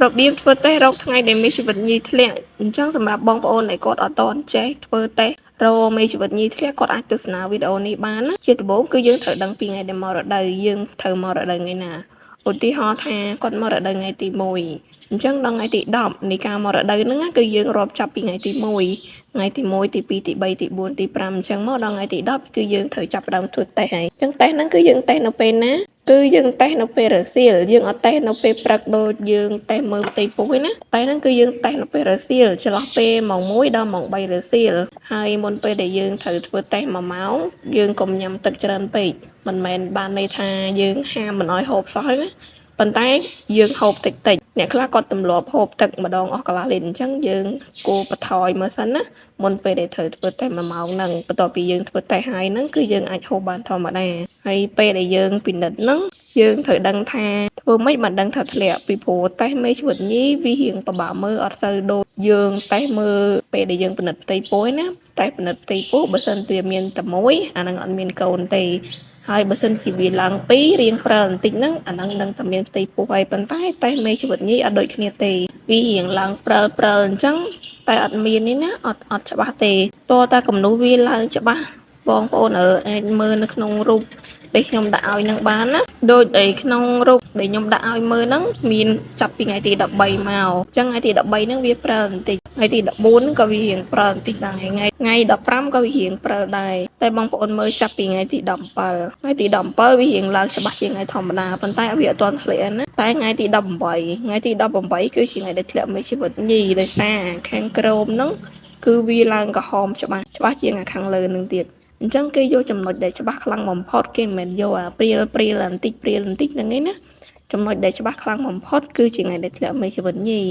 របៀបធ្វើតេស្តរោគថ្ងៃដែលមេជីវិតញីធ្លាក់អញ្ចឹងសម្រាប់បងប្អូនដែលគាត់អត់តន់ចេះធ្វើតេស្តរោគមេជីវិតញីធ្លាក់គាត់អាចទស្សនាវីដេអូនេះបានណាជាដំបូងគឺយើងត្រូវដឹងពីថ្ងៃដែលមករដូវយើងត្រូវមករដូវថ្ងៃណាឧទាហរណ៍ថាគាត់មករដូវថ្ងៃទី1អញ្ចឹងដល់ថ្ងៃទី10នៃការមករដូវហ្នឹងគឺយើងរាប់ចាប់ពីថ្ងៃទី1ថ្ងៃទី1ទី2ទី3ទី4ទី5អញ្ចឹងមកដល់ថ្ងៃទី10គឺយើងត្រូវចាប់ផ្ដើមធ្វើតេស្តហើយអញ្ចឹងតេស្តហ្នឹងគឺយើងតេស្តនៅពេលណាគឺយើងតេស្តនៅពេលរសៀលយើងអត់តេស្តនៅពេលព្រឹកដូចយើងតេស្តមើលផ្ទៃពោះទេណាតែហ្នឹងគឺយើងតេស្តនៅពេលរសៀលចន្លោះពេលម៉ោង1ដល់ម៉ោង3រសៀលហើយមុនពេលដែលយើងត្រូវធ្វើតេស្ត1ម៉ោងយើងកុំញ៉ាំទឹកច្រើនពេកមិនមែនបានន័យថាយើងហាមមិនឲ្យហូបសោះទេណាប៉ុន្តែយើងហូបតិចអ្នកខ្លះគាត់ទម្លាប់ហូបទឹកម្ដងអស់កន្លះលីត្រអញ្ចឹងយើងគួរបន្ថយមើលសិនណាមុនពេលដែលត្រូវធ្វើតេស្ត1ម៉ោងហ្នឹងបន្ទាប់ពីយើងធ្វើតេស្តហើយហ្នឹងគឺយើងអាចហូបបានធម្មតាហើយពេលដែលយើងពិនិត្យហ្នឹងយើងត្រូវដឹងថាធ្វើម៉េចបានដឹងថាធ្លាក់ពីព្រោះតេស្តមេជីវិតញីវារៀងពិបាកមើលអត់សូវដូចយើងតេស្តមើលពេលដែលយើងពិនិត្យផ្ទៃពោះណាតេស្តពិនិត្យផ្ទៃពោះបើសិនវាមានតែមួយអាហ្នឹងអត់មានកូនទេហើយបើសិនជាវាឡើង2រៀងព្រិលបន្តិចហ្នឹងអាហ្នឹងនឹងតែមានផ្ទៃពោះហើយប៉ុន្តែតេស្តមេជីវិតញីអត់ដូចគ្នាទេវារៀងឡើងព្រិលអញ្ចឹងតែអត់មាននេះណាអត់ច្បាស់ទេតើតាគំនូសវាឡើងច្បាស់បងប្អូនអាចមើលនៅក្នុងរូបដែលខ្ញុំដាក់ឲ្យនឹងបានណាដូចឯក្នុងរូបដែលខ្ញុំដាក់ឲ្យមើលហ្នឹងមានចាប់ពីថ្ងៃទី13មកអញ្ចឹងថ្ងៃទី13ហ្នឹងវាព្រិលបន្តិចថ្ងៃទី14ក៏វារៀងព្រិលបន្តិចដែរថ្ងៃ15ក៏វារៀងព្រិលដែរតែបងប្អូនមើលចាប់ពីថ្ងៃទី17ថ្ងៃទី17វារៀងឡើងច្បាស់ជាងថ្ងៃធម្មតាប៉ុន្តែវាអត់ទាន់ធ្លាក់ណាតែថ្ងៃទី18គឺជាថ្ងៃដែលធ្លាក់មេជីវិតញីដោយសារខាងក្រោមហ្នឹងគឺវាឡើងក្រហមច្បាស់ជាងខាងលើនឹងទៀតអញ្ចឹងគេយកចំណុចដែលច្បាស់ខ្លាំងបំផុតគេមិនមែនយកអាព្រាលបន្តិចហ្នឹងឯណាចំណុចដែលច្បាស់ខ្លាំងបំផុតគឺជាថ្ងៃដែលធ្លាក់មេជីវិតញី